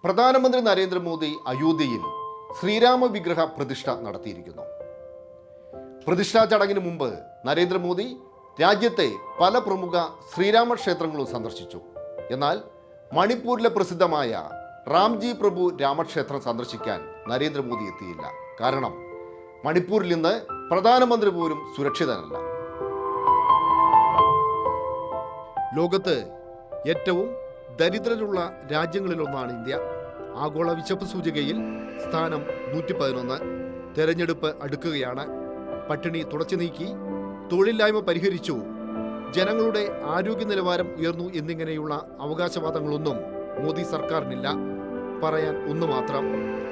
പ്രധാനമന്ത്രി നരേന്ദ്രമോദി അയോധ്യയിൽ ശ്രീരാമ വിഗ്രഹ പ്രതിഷ്ഠ നടത്തിയിരിക്കുന്നു. പ്രതിഷ്ഠാ ചടങ്ങിന് മുമ്പ് നരേന്ദ്രമോദി രാജ്യത്തെ പല പ്രമുഖ ശ്രീരാമ ക്ഷേത്രങ്ങളും സന്ദർശിച്ചു. എന്നാൽ മണിപ്പൂരിലെ പ്രസിദ്ധമായ റാംജി പ്രഭു രാമക്ഷേത്രം സന്ദർശിക്കാൻ നരേന്ദ്രമോദി എത്തിയില്ല. കാരണം മണിപ്പൂരിൽ നിന്ന് പ്രധാനമന്ത്രി പോലും സുരക്ഷിതനല്ല. ലോകത്ത് ഏറ്റവും ദരിദ്രരുള്ള രാജ്യങ്ങളിലൊന്നാണ് ഇന്ത്യ. ആഗോള വിശപ്പ് സൂചികയിൽ സ്ഥാനം 111. തെരഞ്ഞെടുപ്പ് അടുക്കുകയാണ്. പട്ടിണി തുടച്ചു നീക്കി, തൊഴിലില്ലായ്മ പരിഹരിച്ചു, ജനങ്ങളുടെ ആരോഗ്യ നിലവാരം ഉയർന്നു എന്നിങ്ങനെയുള്ള അവകാശവാദങ്ങളൊന്നും മോദി സർക്കാരിനില്ല. പറയാൻ ഒന്നു മാത്രം: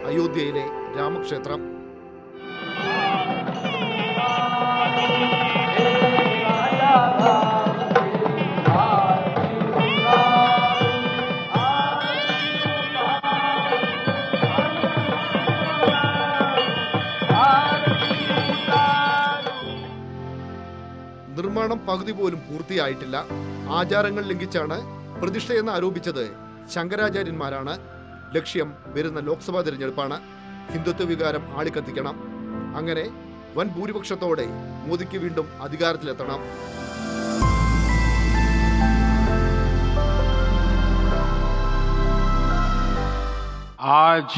അയോധ്യയിലെ രാമക്ഷേത്രം. നിർമ്മാണം പകുതി പോലും പൂർത്തിയായിട്ടില്ല. ആചാരങ്ങൾ ലംഘിച്ചാണ് പ്രതിഷ്ഠയെന്ന് ആരോപിച്ചത് ശങ്കരാചാര്യന്മാരാണ്. ലക്ഷ്യം വരുന്ന ലോക്സഭാ തിരഞ്ഞെടുപ്പാണ്. ഹിന്ദുത്വ വികാരം ആളിക്കത്തിക്കണം. അങ്ങനെ വൻ ഭൂരിപക്ഷത്തോടെ മോദിക്ക് വീണ്ടും അധികാരത്തിലെത്തണം. आज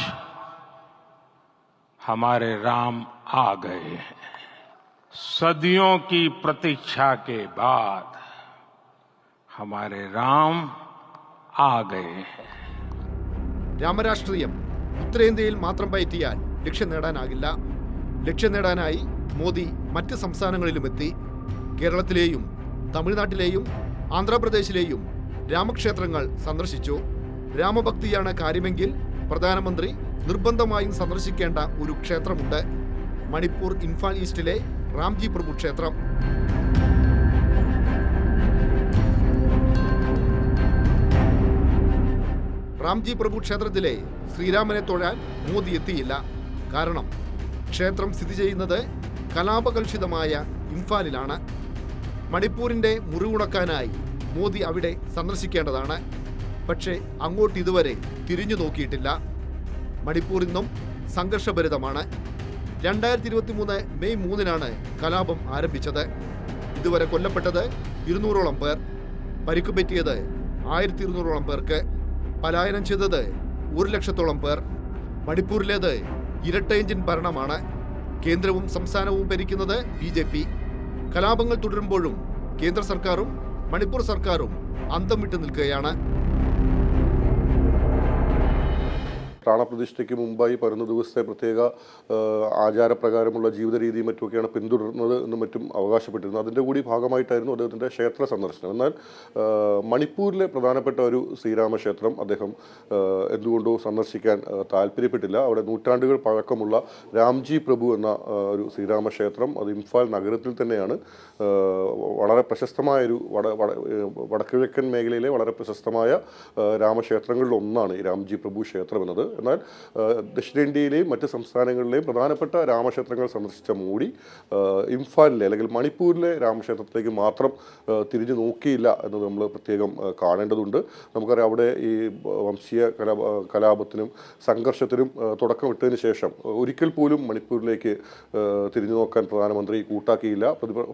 हमारे राम आ गए हैं। सदियों की प्रतीक्षा के बाद हमारे राम आ गए हैं. രാമരാഷ്ട്രീയം ഉത്തരേന്ത്യയിൽ മാത്രം പയറ്റിയാൽ ലക്ഷ്യം നേടാനാകില്ല. ലക്ഷ്യം നേടാനായി മോദി മറ്റ് സംസ്ഥാനങ്ങളിലും എത്തി. കേരളത്തിലെയും തമിഴ്നാട്ടിലെയും ആന്ധ്രാപ്രദേശിലെയും രാമക്ഷേത്രങ്ങൾ സന്ദർശിച്ചു. രാമഭക്തിയാണ് കാര്യമെങ്കിൽ പ്രധാനമന്ത്രി നിർബന്ധമായും സന്ദർശിക്കേണ്ട ഒരു ക്ഷേത്രമുണ്ട്. മണിപ്പൂർ ഇംഫാൽ ഈസ്റ്റിലെ റാംജി പ്രഭു ക്ഷേത്രം. റാംജി പ്രഭു ക്ഷേത്രത്തിലെ ശ്രീരാമനെ തൊഴാൻ മോദി എത്തിയില്ല. കാരണം ക്ഷേത്രം സ്ഥിതി ചെയ്യുന്നത് കലാപകലുഷിതമായ ഇംഫാലിലാണ്. മണിപ്പൂരിന്റെ മുറിവുണക്കാനായി മോദി അവിടെ സന്ദർശിക്കേണ്ടതാണ്. പക്ഷേ അങ്ങോട്ട് ഇതുവരെ തിരിഞ്ഞു നോക്കിയിട്ടില്ല. മണിപ്പൂർ ഇന്നും സംഘർഷഭരിതമാണ്. 2023 മെയ് 3 കലാപം ആരംഭിച്ചത്. ഇതുവരെ കൊല്ലപ്പെട്ടത് 200ഓളം പേർ, പരിക്ക് പറ്റിയത് 1200ഓളം പേർക്ക്, പലായനം ചെയ്തത് 100,000-ഓളം പേർ. മണിപ്പൂരിലേത് ഇരട്ട എഞ്ചിൻ ഭരണമാണ്. കേന്ദ്രവും സംസ്ഥാനവും ഭരിക്കുന്നത് BJP. കലാപങ്ങൾ തുടരുമ്പോഴും കേന്ദ്ര സർക്കാരും മണിപ്പൂർ സർക്കാരും അന്തം വിട്ടു നിൽക്കുകയാണ്. പ്രാണപ്രതിഷ്ഠയ്ക്ക് മുമ്പായി 11 ദിവസത്തെ പ്രത്യേക ആചാരപ്രകാരമുള്ള ജീവിത രീതിയും മറ്റുമൊക്കെയാണ് പിന്തുടർന്നത് എന്നും മറ്റും അവകാശപ്പെട്ടിരുന്നത്. അതിൻ്റെ കൂടി ഭാഗമായിട്ടായിരുന്നു അദ്ദേഹത്തിൻ്റെ ക്ഷേത്ര സന്ദർശനം. എന്നാൽ മണിപ്പൂരിലെ പ്രധാനപ്പെട്ട ഒരു ശ്രീരാമക്ഷേത്രം അദ്ദേഹം എന്തുകൊണ്ടോ സന്ദർശിക്കാൻ താല്പര്യപ്പെട്ടില്ല. അവിടെ നൂറ്റാണ്ടുകൾ പഴക്കമുള്ള രാംജി പ്രഭു എന്ന ഒരു ശ്രീരാമക്ഷേത്രം, അത് ഇംഫാൽ നഗരത്തിൽ തന്നെയാണ്. വളരെ പ്രശസ്തമായൊരു വടക്കിഴക്കൻ മേഖലയിലെ വളരെ പ്രശസ്തമായ രാമക്ഷേത്രങ്ങളിൽ ഒന്നാണ് ഈ രാംജി പ്രഭു ക്ഷേത്രം എന്നത്. എന്നാൽ ദക്ഷിണേന്ത്യയിലെയും മറ്റ് സംസ്ഥാനങ്ങളിലെയും പ്രധാനപ്പെട്ട രാമക്ഷേത്രങ്ങൾ സന്ദർശിച്ച മോദി ഇംഫാലിലെ അല്ലെങ്കിൽ മണിപ്പൂരിലെ രാമക്ഷേത്രത്തിലേക്ക് മാത്രം തിരിഞ്ഞു നോക്കിയില്ല എന്നത് നമ്മൾ പ്രത്യേകം കാണേണ്ടതുണ്ട്. നമുക്കറിയാം, അവിടെ ഈ വംശീയ കലാപത്തിനും സംഘർഷത്തിനും തുടക്കമിട്ടതിന് ശേഷം ഒരിക്കൽ പോലും മണിപ്പൂരിലേക്ക് തിരിഞ്ഞു നോക്കാൻ പ്രധാനമന്ത്രി കൂട്ടാക്കിയില്ല.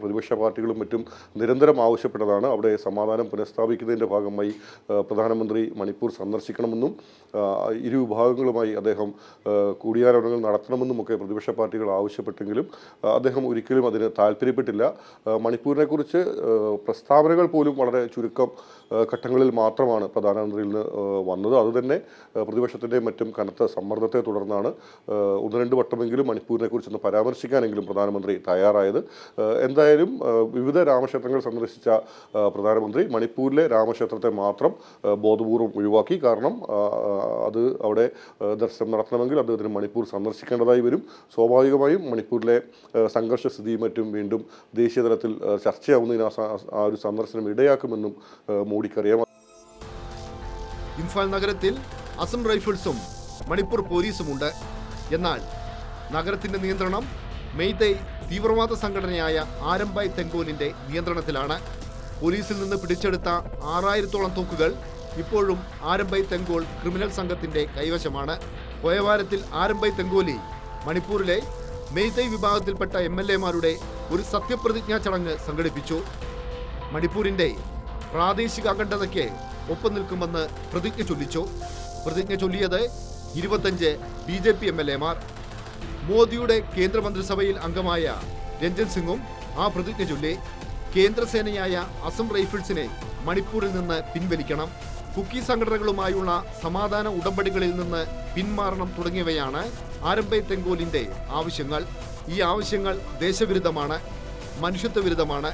പ്രതിപക്ഷ പാർട്ടികളും മറ്റും നിരന്തരം ആവശ്യപ്പെട്ടതാണ്. അവിടെ സമാധാനം പുനഃസ്ഥാപിക്കുന്നതിൻ്റെ ഭാഗമായി പ്രധാനമന്ത്രി മണിപ്പൂർ സന്ദർശിക്കണമെന്നും ഇരു വിഭാഗങ്ങളുമായി അദ്ദേഹം കൂടിയാലോചനകൾ നടത്തണമെന്നുമൊക്കെ പ്രതിപക്ഷ പാർട്ടികൾ ആവശ്യപ്പെട്ടെങ്കിലും അദ്ദേഹം ഒരിക്കലും അതിന് താല്പര്യപ്പെട്ടില്ല. മണിപ്പൂരിനെക്കുറിച്ച് പ്രസ്താവനകൾ പോലും വളരെ ചുരുക്കം ഘട്ടങ്ങളിൽ മാത്രമാണ് പ്രധാനമന്ത്രിയിൽ നിന്ന് വന്നത്. അതുതന്നെ പ്രതിപക്ഷത്തിൻ്റെയും മറ്റും കനത്ത സമ്മർദ്ദത്തെ തുടർന്നാണ് 1-2 വട്ടമെങ്കിലും മണിപ്പൂരിനെക്കുറിച്ചൊന്ന് പരാമർശിക്കാനെങ്കിലും പ്രധാനമന്ത്രി തയ്യാറായത്. എന്തായാലും വിവിധ രാമക്ഷേത്രങ്ങൾ സന്ദർശിച്ച പ്രധാനമന്ത്രി മണിപ്പൂരിലെ രാമക്ഷേത്രത്തെ മാത്രം ബോധപൂർവം ഒഴിവാക്കി. കാരണം അത് അവിടെ ദർശനം നടത്തണമെങ്കിൽ അദ്ദേഹത്തിന് മണിപ്പൂർ സന്ദർശിക്കേണ്ടതായി വരും. സ്വാഭാവികമായും മണിപ്പൂരിലെ സംഘർഷ സ്ഥിതിയും മറ്റും വീണ്ടും ദേശീയ തലത്തിൽ ചർച്ചയാവുന്നതിന് ആ ഒരു സന്ദർശനം ഇടയാക്കുമെന്നും മോഡിക്കറിയാം. ഇംഫാൽ നഗരത്തിൽ അസം റൈഫിൾസും മണിപ്പൂർ പോലീസുമുണ്ട്. എന്നാൽ നഗരത്തിന്റെ നിയന്ത്രണം മെയ്തൈ തീവ്രവാദ സംഘടനയായ ആരംഭായ് തെങ്കോലിന്റെ നിയന്ത്രണത്തിലാണ്. പോലീസിൽ നിന്ന് പിടിച്ചെടുത്ത 6000-ഓളം തോക്കുകൾ ഇപ്പോഴും ആരംബൈ തെങ്കോൽ ക്രിമിനൽ സംഘത്തിന്റെ കൈവശമാണ്. പോയവാരത്തിൽ ആരംബൈ തെങ്കോലി മണിപ്പൂരിലെ മെയ്തൈ വിഭാഗത്തിൽപ്പെട്ട MLA-മാരുടെ ഒരു സത്യപ്രതിജ്ഞാ ചടങ്ങ് സംഘടിപ്പിച്ചു. മണിപ്പൂരിന്റെ പ്രാദേശിക അഖണ്ഡതയ്ക്ക് ഒപ്പം നിൽക്കുമെന്ന് പ്രതിജ്ഞ ചൊല്ലിച്ചു. പ്രതിജ്ഞ ചൊല്ലിയത് 25 BJP MLA-മാർ. മോദിയുടെ കേന്ദ്രമന്ത്രിസഭയിൽ അംഗമായ രഞ്ജൻ സിംഗും ആ പ്രതിജ്ഞ ചൊല്ലി. കേന്ദ്രസേനയായ അസം റൈഫിൾസിനെ മണിപ്പൂരിൽ നിന്ന് പിൻവലിക്കണം, കുക്കി സംഘടനകളുമായുള്ള സമാധാന ഉടമ്പടികളിൽ നിന്ന് പിന്മാറണം തുടങ്ങിയവയാണ് ആരംബൈ തെങ്കോലിന്റെ ആവശ്യങ്ങൾ. ഈ ആവശ്യങ്ങൾ ദേശവിരുദ്ധമാണ്, മനുഷ്യത്വ വിരുദ്ധമാണ്.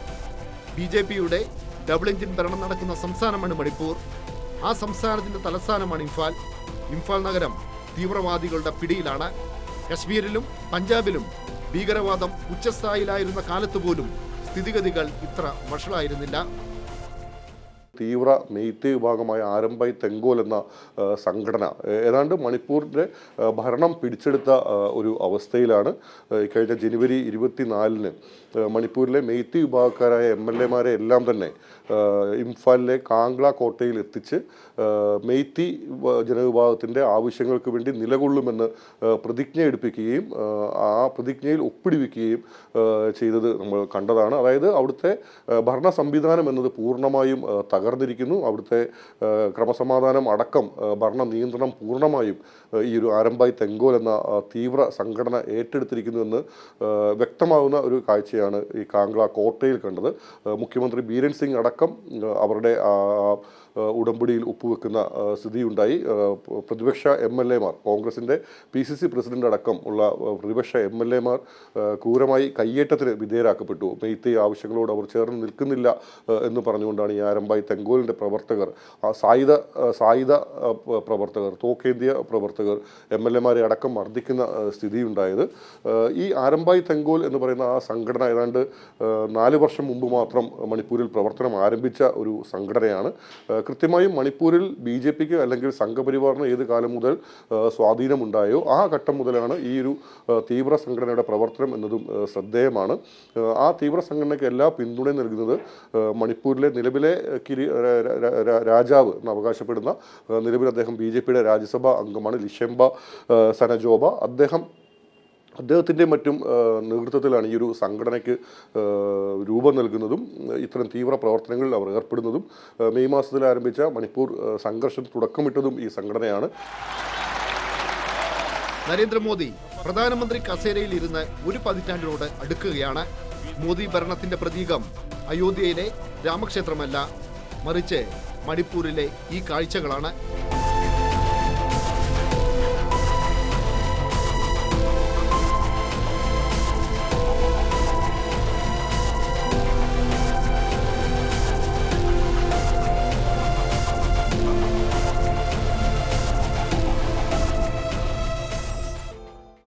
BJP-യുടെ ഡബിൾ എഞ്ചിൻ ഭരണം നടക്കുന്ന സംസ്ഥാനമാണ് മണിപ്പൂർ. ആ സംസ്ഥാനത്തിന്റെ തലസ്ഥാനമാണ് ഇംഫാൽ. ഇംഫാൽ നഗരം തീവ്രവാദികളുടെ പിടിയിലാണ്. കശ്മീരിലും പഞ്ചാബിലും ഭീകരവാദം ഉച്ചസ്ഥായിലായിരുന്ന കാലത്ത് പോലും സ്ഥിതിഗതികൾ ഇത്ര വഷളായിരുന്നില്ല. തീവ്ര മെയ്തേ വിഭാഗമായ ആരംബൈ തെങ്കോൽ എന്ന സംഘടന ഏതാണ്ട് മണിപ്പൂരിൻ്റെ ഭരണം പിടിച്ചെടുത്ത ഒരു അവസ്ഥയിലാണ്. കഴിഞ്ഞ ജനുവരി 24-ന് മണിപ്പൂരിലെ മെയ്തേ വിഭാഗക്കാരായ MLA-മാരെ എല്ലാം തന്നെ ഇംഫാലിലെ കാംഗ്ല കോട്ടയിൽ എത്തിച്ച് മെയ്തേ ജനവിഭാഗത്തിൻ്റെ ആവശ്യങ്ങൾക്ക് വേണ്ടി നിലകൊള്ളുമെന്ന് പ്രതിജ്ഞ എടുപ്പിക്കുകയും ആ പ്രതിജ്ഞയിൽ ഒപ്പിടിവെക്കുകയും ചെയ്തത് നമ്മൾ കണ്ടതാണ്. അതായത് അവിടുത്തെ ഭരണ സംവിധാനം എന്നത് പൂർണ്ണമായും തകർന്നിരിക്കുന്നു. അവിടുത്തെ ക്രമസമാധാനം അടക്കം ഭരണ നിയന്ത്രണം പൂർണ്ണമായും ഈ ഒരു ആരംബൈ തെങ്കോൽ എന്ന തീവ്ര സംഘടന ഏറ്റെടുത്തിരിക്കുന്നുവെന്ന് വ്യക്തമാകുന്ന ഒരു കാഴ്ചയാണ് ഈ കാംഗ്ല കോട്ടയിൽ കണ്ടത്. മുഖ്യമന്ത്രി ബീരൻ സിംഗ് അടക്കം അവരുടെ ഉടമ്പടിയിൽ ഒപ്പുവെക്കുന്ന സ്ഥിതിയുണ്ടായി. പ്രതിപക്ഷ MLA-മാർ, കോൺഗ്രസിൻ്റെ PCC പ്രസിഡന്റ് അടക്കം ഉള്ള പ്രതിപക്ഷ MLA-മാർ ക്രൂരമായി കയ്യേറ്റത്തിന് വിധേയരാക്കപ്പെട്ടു. മെയ്തേ ആവശ്യങ്ങളോട് അവർ ചേർന്ന് നിൽക്കുന്നില്ല എന്ന് പറഞ്ഞുകൊണ്ടാണ് ഈ ആരംബൈ തെങ്കോലിൻ്റെ പ്രവർത്തകർ, സായുധ പ്രവർത്തകർ, തോക്കേന്ത്യ പ്രവർത്തകർ MLA-മാരെ അടക്കം മർദ്ദിക്കുന്ന സ്ഥിതിയുണ്ടായത്. ഈ ആരംബൈ തെങ്കോൽ എന്ന് പറയുന്ന ആ സംഘടന ഏതാണ്ട് 4 വർഷം മുമ്പ് മാത്രം മണിപ്പൂരിൽ പ്രവർത്തനം ആരംഭിച്ച ഒരു സംഘടനയാണ്. കൃത്യമായും മണിപ്പൂരിൽ BJP-ക്ക് അല്ലെങ്കിൽ സംഘപരിവാറിന് ഏത് കാലം മുതൽ സ്വാധീനമുണ്ടായോ ആ ഘട്ടം മുതലാണ് ഈ ഒരു തീവ്ര സംഘടനയുടെ പ്രവർത്തനം എന്നതും ശ്രദ്ധേയമാണ്. ആ തീവ്ര സംഘടനയ്ക്ക് എല്ലാ പിന്തുണയും നൽകുന്നത് മണിപ്പൂരിലെ നിലവിലെ രാജാവ് എന്ന് അവകാശപ്പെടുന്ന, നിലവിൽ അദ്ദേഹം BJP-യുടെ രാജ്യസഭാ അംഗമാണ്, ലിഷെംബ സനജോബ. അദ്ദേഹത്തിൻ്റെ മറ്റും നേതൃത്വത്തിലാണ് ഈ ഒരു സംഘടനയ്ക്ക് രൂപം നൽകുന്നതും ഇത്തരം തീവ്ര പ്രവർത്തനങ്ങളിൽ അവർ ഏർപ്പെടുന്നതും. മെയ് മാസത്തിൽ ആരംഭിച്ച മണിപ്പൂർ സംഘർഷം തുടക്കമിട്ടതും ഈ സംഘടനയാണ്. നരേന്ദ്രമോദി പ്രധാനമന്ത്രി കസേരയിൽ ഇരുന്ന് ഒരു പതിറ്റാണ്ടിനോട് അടുക്കുകയാണ്. മോദി ഭരണത്തിന്റെ പ്രതീകം അയോധ്യയിലെ രാമക്ഷേത്രമല്ല, മറിച്ച് മണിപ്പൂരിലെ ഈ കാഴ്ചകളാണ്.